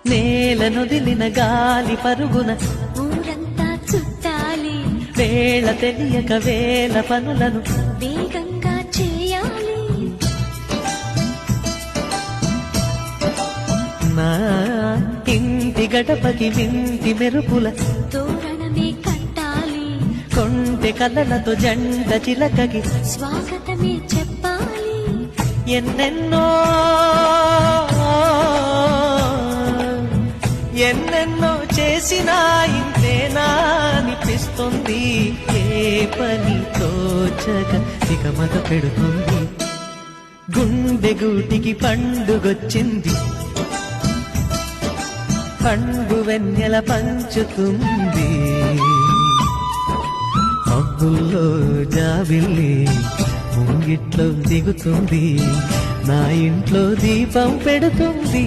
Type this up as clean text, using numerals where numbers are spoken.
నేలనొదిలిన గాలి పరుగున ఊరంతా చుట్టాలి, వేళ తెలియక వేల పనులను వేగంగా చేయాలి. నా ఇంటి గడపకి వింటి మెరుపుల తోరణమే కట్టాలి, కొంటె కలలతో జంట చిలకకి స్వాగతమే చెప్పాలి. ఎన్నెన్నో ఎన్నెన్నో చేసినా ఇంతేనా అనిపిస్తుంది. ఏ పని తోచక దిగమగ పెడుతుంది. గుండె గూటికి పండుగొచ్చింది, పండు వెన్నెల పంచుతుంది. అబ్బుల్లో జాబిల్లి ముంగిట్లో దిగుతుంది, నా ఇంట్లో దీపం పెడుతుంది.